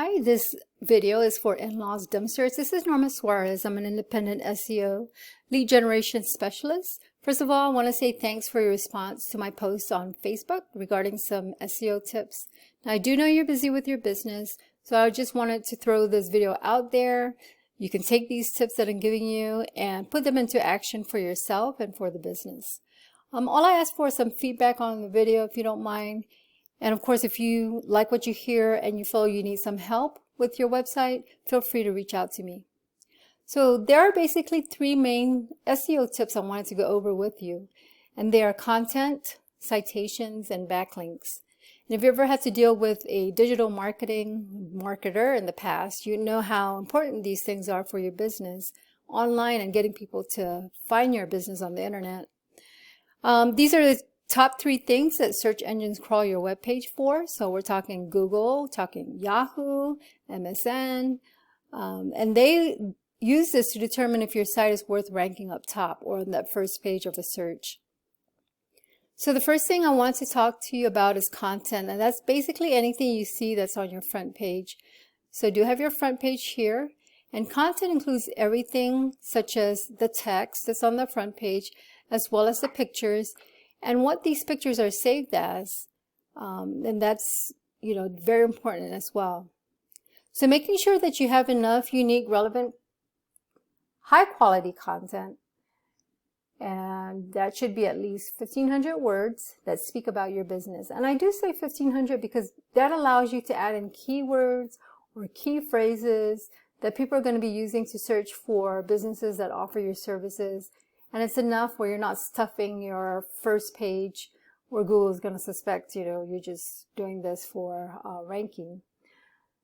Hi, this video is for in-laws dumpsters. This is Norma. I'm an independent SEO lead generation specialist. First of all, I want to say thanks for your response to my post on Facebook regarding some SEO tips. Now, I do know you're busy with your business, so I just wanted to throw this video out there. You can take these tips that I'm giving you and put them into action for yourself and for the business. All I ask for is some feedback on the video if you don't mind. And of course, if you like what you hear and you feel you need some help with your website, feel free to reach out to me. So there are basically three main SEO tips I wanted to go over with you. And they are content, citations, and backlinks. And if you ever had to deal with a digital marketer in the past, you know how important these things are for your business online and getting people to find your business on the internet. These are the top three things that search engines crawl your web page for. So we're talking Google, talking Yahoo, MSN, and they use this to determine if your site is worth ranking up top or on that first page of a search. So the first thing I want to talk to you about is content, and that's basically anything you see that's on your front page. So do have your front page here, and content includes everything such as the text that's on the front page, as well as the pictures, and what these pictures are saved as, and that's very important as well. So making sure that you have enough unique, relevant, high quality content, and that should be at least 1,500 words that speak about your business. And I do say 1,500 because that allows you to add in keywords or key phrases that people are going to be using to search for businesses that offer your services. And it's enough where you're not stuffing your first page where Google is going to suspect, you're just doing this for ranking.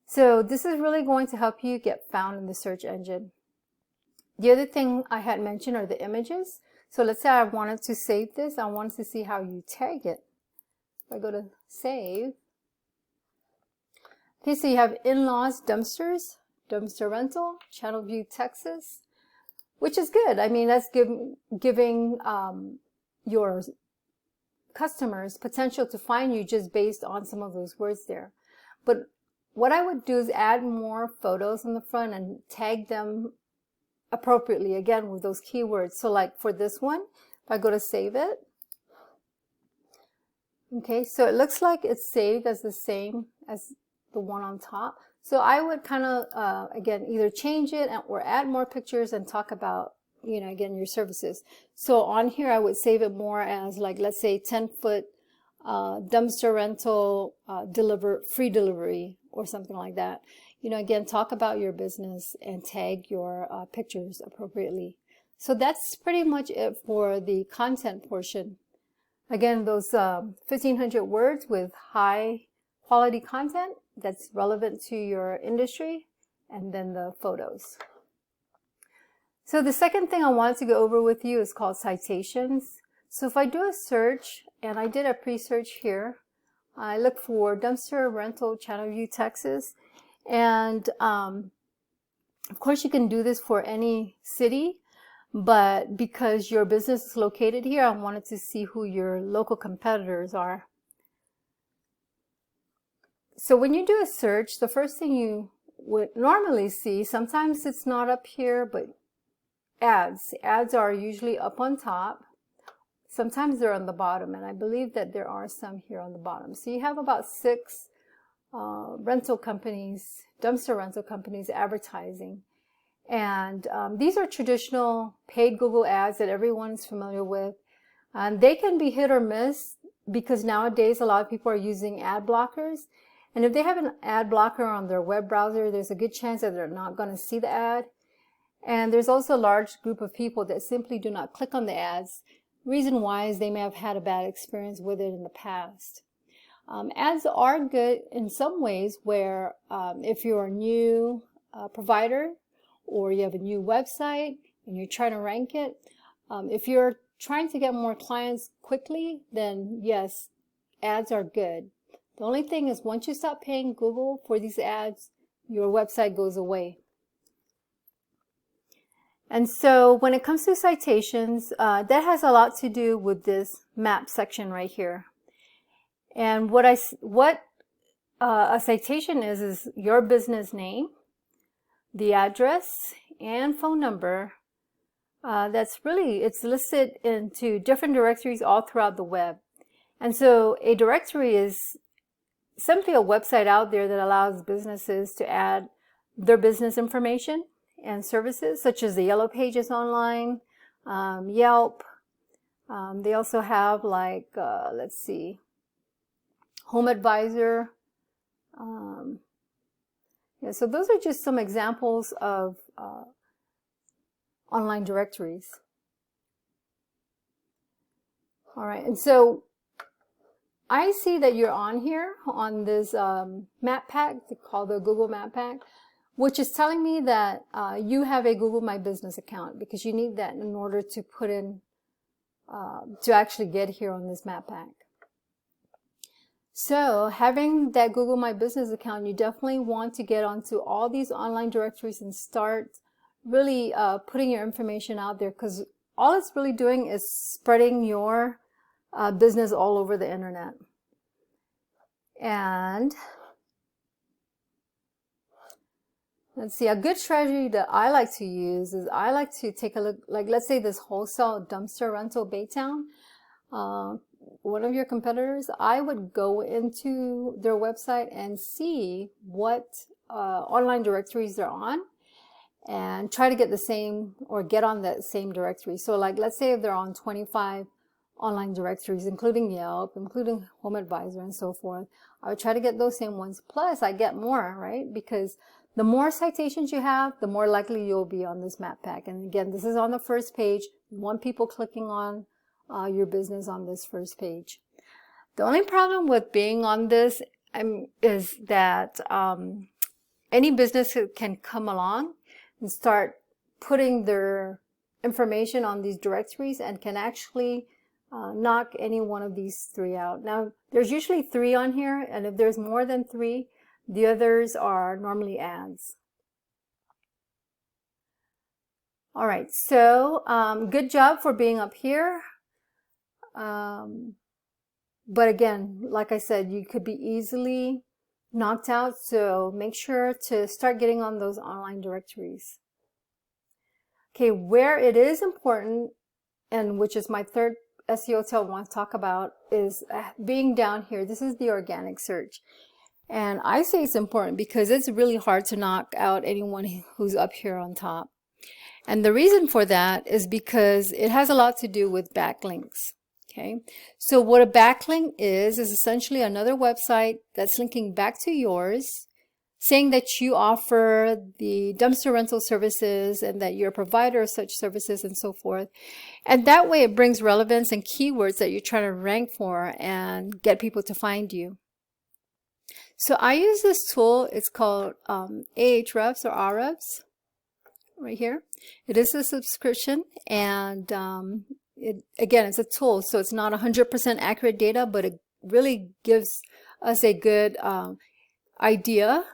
So this is really going to help you get found in the search engine. The other thing I had mentioned are the images. So let's say I wanted to save this. I wanted to see how you tag it. If I go to save. Okay, so you have in-laws dumpsters, dumpster rental, Channel View, Texas. Which is good. I mean, that's giving your customers potential to find you just based on some of those words there. But what I would do is add more photos on the front and tag them appropriately, again, with those keywords. So like for this one, if I go to save it, okay, so it looks like it's saved as the same as the one on top. So I would kind of, again, either change it or add more pictures and talk about, again, your services. So on here, I would save it more as like, let's say 10-foot dumpster rental, free delivery or something like that. Again, talk about your business and tag your pictures appropriately. So that's pretty much it for the content portion. Again, those 1,500 words with high quality content that's relevant to your industry, and then the photos. So the second thing I wanted to go over with you is called citations. So if I do a search, and I did a pre-search here, I look for dumpster rental, Channel View, Texas, and of course you can do this for any city, but because your business is located here, I wanted to see who your local competitors are. So when you do a search, the first thing you would normally see, sometimes it's not up here, but ads. Ads are usually up on top. Sometimes they're on the bottom, and I believe that there are some here on the bottom. So you have about 6 rental companies, dumpster rental companies advertising. And these are traditional paid Google ads that everyone's familiar with. And they can be hit or miss because nowadays a lot of people are using ad blockers. And if they have an ad blocker on their web browser, there's a good chance that they're not going to see the ad. And there's also a large group of people that simply do not click on the ads. Reason why is they may have had a bad experience with it in the past. Ads are good in some ways where if you're a new provider or you have a new website and you're trying to rank it, if you're trying to get more clients quickly, then yes, ads are good. The only thing is once you stop paying Google for these ads, your website goes away. And so when it comes to citations, that has a lot to do with this map section right here. And what a citation is your business name, the address, and phone number. It's listed into different directories all throughout the web. And so a directory is simply a website out there that allows businesses to add their business information and services, such as the Yellow Pages online, Yelp. They also have like, let's see, Home Advisor. Yeah, so those are just some examples of online directories. All right, and so I see that you're on here on this map pack called the Google Map Pack, which is telling me that you have a Google My Business account, because you need that in order to put in, to actually get here on this map pack. So having that Google My Business account, you definitely want to get onto all these online directories and start really putting your information out there, because all it's really doing is spreading your business all over the internet. And let's see, a good strategy that I like to use is I like to take a look, like let's say this wholesale dumpster rental Baytown, one of your competitors. I would go into their website and see what online directories they're on and try to get the same, or get on that same directory. So like, let's say if they're on 25 online directories, including Yelp, including Home Advisor, and so forth, I would try to get those same ones. Plus, I get more, right? Because the more citations you have, the more likely you'll be on this map pack. And again, this is on the first page. You want people clicking on your business on this first page. The only problem with being on this is that any business can come along and start putting their information on these directories and can actually knock any one of these three out. Now, there's usually 3 on here, and if there's more than 3, the others are normally ads. All right, so good job for being up here. But again, like I said, you could be easily knocked out, so make sure to start getting on those online directories. Okay, where it is important, and which is my third SEO tip I want to talk about, is being down here. This is the organic search. And I say it's important because it's really hard to knock out anyone who's up here on top. And the reason for that is because it has a lot to do with backlinks. Okay, so what a backlink is essentially another website that's linking back to yours, saying that you offer the dumpster rental services and that you're a provider of such services and so forth. And that way it brings relevance and keywords that you're trying to rank for and get people to find you. So I use this tool. It's called Ahrefs or Ahrefs right here. It is a subscription, and again, it's a tool, so it's not 100% accurate data, but it really gives us a good idea.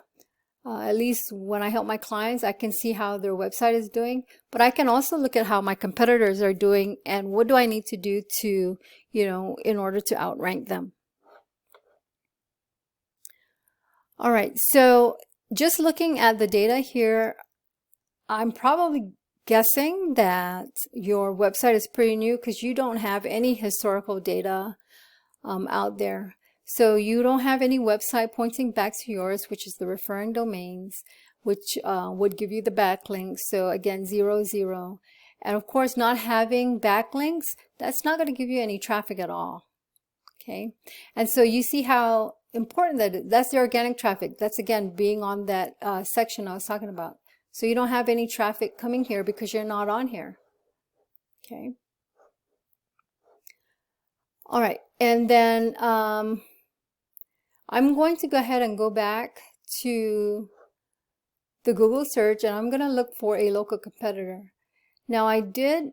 At least when I help my clients, I can see how their website is doing, but I can also look at how my competitors are doing and what do I need to do to, in order to outrank them. All right, so just looking at the data here, I'm probably guessing that your website is pretty new because you don't have any historical data out there. So you don't have any website pointing back to yours, which is the referring domains, which would give you the backlinks. So again, 0, 0. And of course, not having backlinks, that's not going to give you any traffic at all. Okay. And so you see how important that's the organic traffic. That's again being on that section I was talking about. So you don't have any traffic coming here because you're not on here. Okay. All right. And then I'm going to go ahead and go back to the Google search, and I'm going to look for a local competitor. Now I did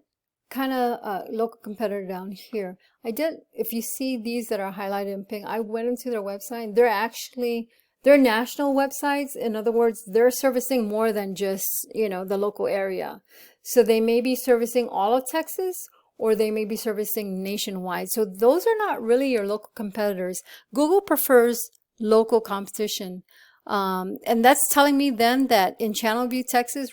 kind of local competitor down here. If you see these that are highlighted in pink, I went into their website. They're national websites. In other words, they're servicing more than just, the local area. So they may be servicing all of Texas, or they may be servicing nationwide. So those are not really your local competitors. Google prefers local competition. And that's telling me then that in Channelview, Texas,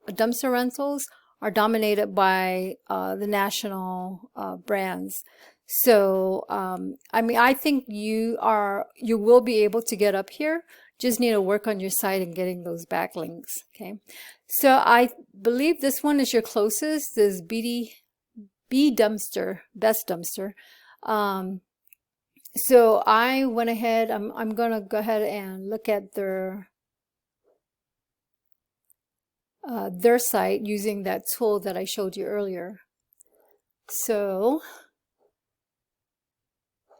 dumpster rentals are dominated by the national brands. So, I mean, I think you will be able to get up here. Just need to work on your site and getting those backlinks. Okay. So I believe this one is your closest, this B Dumpster, Best Dumpster. So I went ahead, I'm going to go ahead and look at their site using that tool that I showed you earlier. So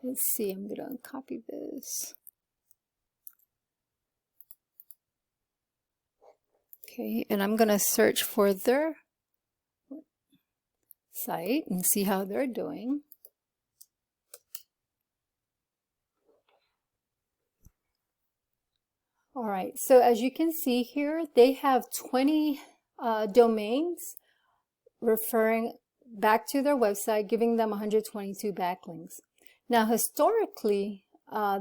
let's see, I'm going to copy this. Okay, and I'm going to search for their site and see how they're doing. All right, so as you can see here, they have 20 domains referring back to their website, giving them 122 backlinks. Now, historically,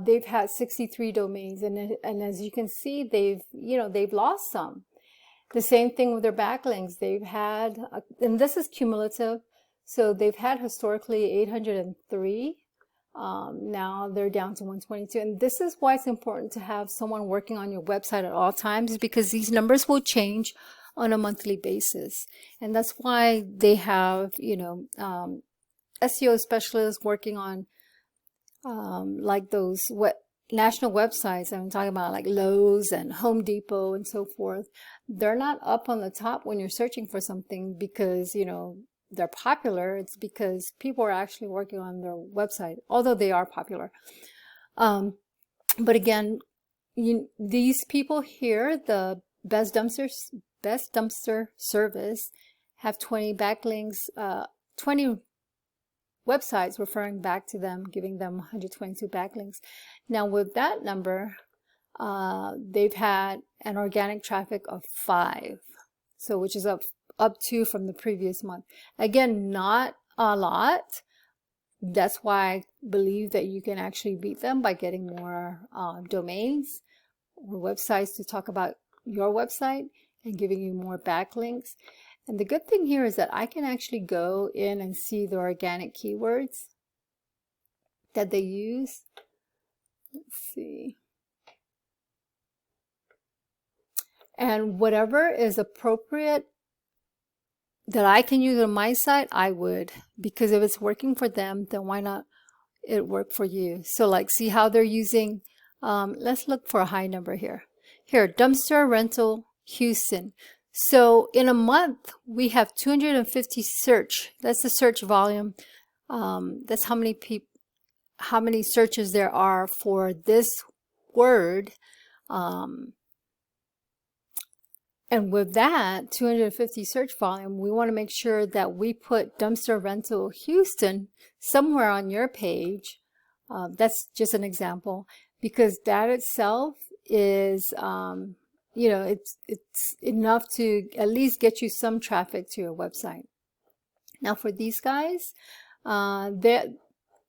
they've had 63 domains, and as you can see, they've lost some. The same thing with their backlinks. They've had, and this is cumulative, so they've had historically 803. Now they're down to 122, and this is why it's important to have someone working on your website at all times, because these numbers will change on a monthly basis. And that's why they have, SEO specialists working on like those national websites. I'm talking about like Lowe's and Home Depot and so forth. They're not up on the top when you're searching for something because, they're popular. It's because people are actually working on their website, although they are popular. But again, these people here, the Best Dumpster Service, have 20 backlinks, 20 websites referring back to them, giving them 122 backlinks. Now with that number, they've had an organic traffic of 5, so which is up 2 from the previous month. Again, not a lot. That's why I believe that you can actually beat them by getting more domains or websites to talk about your website and giving you more backlinks. And the good thing here is that I can actually go in and see the organic keywords that they use. Let's see. And whatever is appropriate that I can use on my site, I would, because if it's working for them, then why not it work for you? So like, see how they're using, let's look for a high number here. Here, dumpster rental Houston. So in a month, we have 250 search. That's the search volume. That's how many searches there are for this word. And with that 250 search volume, we want to make sure that we put dumpster rental Houston somewhere on your page. That's just an example, because that itself is, it's enough to at least get you some traffic to your website. Now for these guys, they're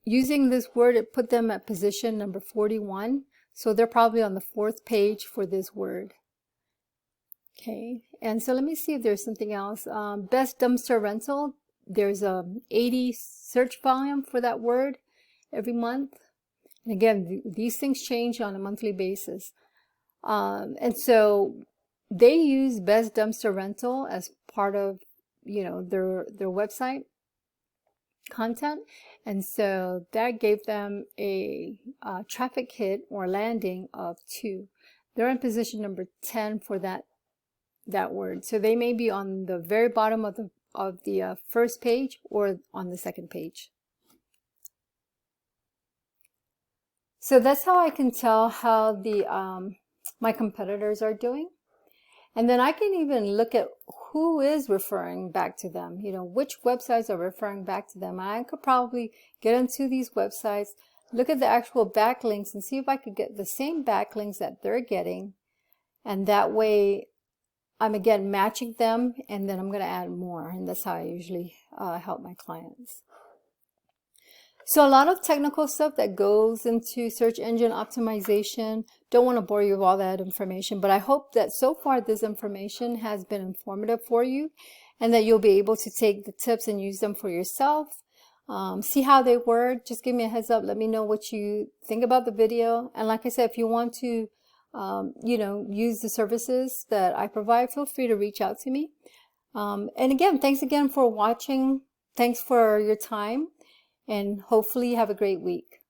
using this word, it put them at position number 41. So they're probably on the 4th page for this word. Okay, and so let me see if there's something else. Best dumpster rental, there's 80 search volume for that word every month. And again, these things change on a monthly basis. And so they use Best Dumpster Rental as part of, their website content. And so that gave them a traffic hit or landing of 2. They're in position number 10 for that word. So they may be on the very bottom of the first page or on the 2nd page. So that's how I can tell how the my competitors are doing. And then I can even look at who is referring back to them, which websites are referring back to them. I could probably get into these websites, look at the actual backlinks and see if I could get the same backlinks that they're getting. And that way I'm again matching them, and then I'm going to add more. And that's how I usually help my clients. So a lot of technical stuff that goes into search engine optimization. Don't want to bore you with all that information, but I hope that so far this information has been informative for you and that you'll be able to take the tips and use them for yourself. See how they work. Just give me a heads up. Let me know what you think about the video. And like I said, if you want to, use the services that I provide, feel free to reach out to me. And again, thanks again for watching. Thanks for your time. And hopefully you have a great week.